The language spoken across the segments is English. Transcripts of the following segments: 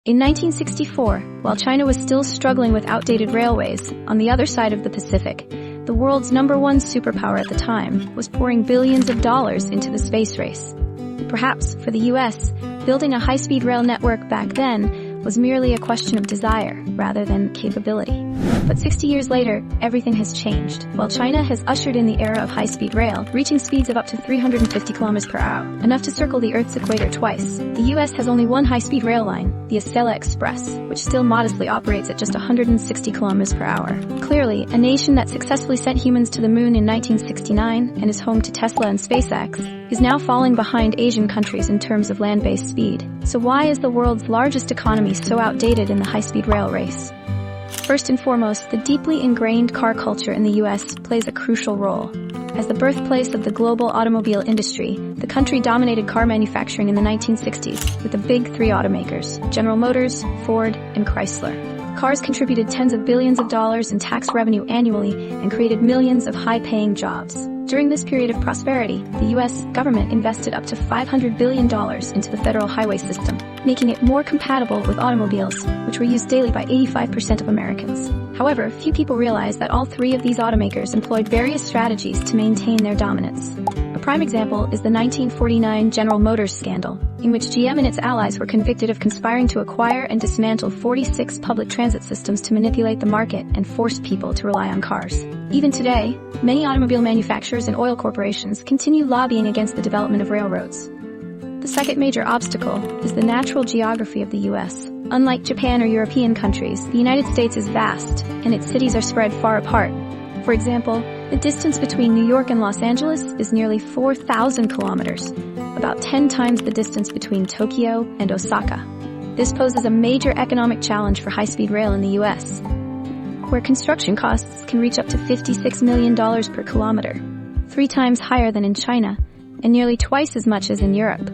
In 1964, while China was still struggling with outdated railways, on the other side of the Pacific, the world's #1 superpower at the time was pouring billions of dollars into the space race. Perhaps, for the US, building a high-speed rail network back then was merely a question of desire rather than capability. But 60 years later, everything has changed. While China has ushered in the era of high-speed rail, reaching speeds of up to 350 kilometers per hour, enough to circle the Earth's equator twice, the US has only one high-speed rail line, the Express, which still modestly operates at just 160 kilometers per hour. Clearly, a nation that successfully sent humans to the moon in 1969 and is home to Tesla and SpaceX is now falling behind Asian countries in terms of land-based speed. So why is the world's largest economy so outdated in the high-speed rail race? First and foremost, the deeply ingrained car culture in the US plays a crucial role. As the birthplace of the global automobile industry, the country dominated car manufacturing in the 1960s with the big three automakers, General Motors, Ford, and Chrysler. Cars contributed tens of billions of dollars in tax revenue annually and created millions of high-paying jobs. During this period of prosperity, the U.S. government invested up to $500 billion into the federal highway system, making it more compatible with automobiles, which were used daily by 85% of Americans. However, few people realize that all three of these automakers employed various strategies to maintain their dominance. A prime example is the 1949 General Motors scandal, in which GM and its allies were convicted of conspiring to acquire and dismantle 46 public transit systems to manipulate the market and force people to rely on cars. Even today, many automobile manufacturers and oil corporations continue lobbying against the development of railroads. The second major obstacle is the natural geography of the U.S. Unlike Japan or European countries, the United States is vast, and its cities are spread far apart. For example, the distance between New York and Los Angeles is nearly 4,000 kilometers, about 10 times the distance between Tokyo and Osaka. This poses a major economic challenge for high-speed rail in the U.S., where construction costs can reach up to $56 million per kilometer, 3 times higher than in China, and nearly twice as much as in Europe.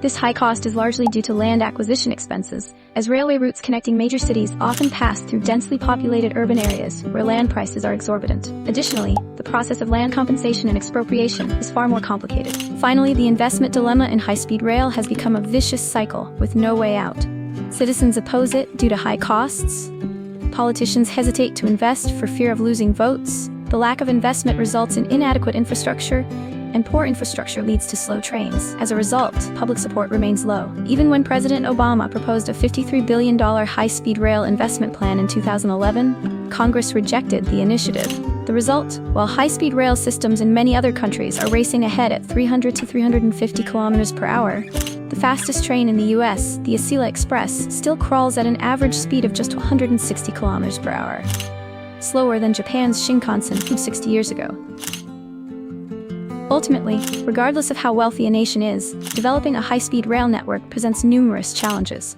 This high cost is largely due to land acquisition expenses, as railway routes connecting major cities often pass through densely populated urban areas where land prices are exorbitant. Additionally, the process of land compensation and expropriation is far more complicated. Finally, the investment dilemma in high-speed rail has become a vicious cycle with no way out. Citizens oppose it due to high costs. Politicians hesitate to invest for fear of losing votes. The lack of investment results in inadequate infrastructure, and poor infrastructure leads to slow trains. As a result, public support remains low. Even when President Obama proposed a $53 billion high-speed rail investment plan in 2011, Congress rejected the initiative. The result? While high-speed rail systems in many other countries are racing ahead at 300 to 350 kilometers per hour, the fastest train in the US, the Express, still crawls at an average speed of just 160 kilometers per hour, slower than Japan's Shinkansen from 60 years ago. Ultimately, regardless of how wealthy a nation is, developing a high-speed rail network presents numerous challenges.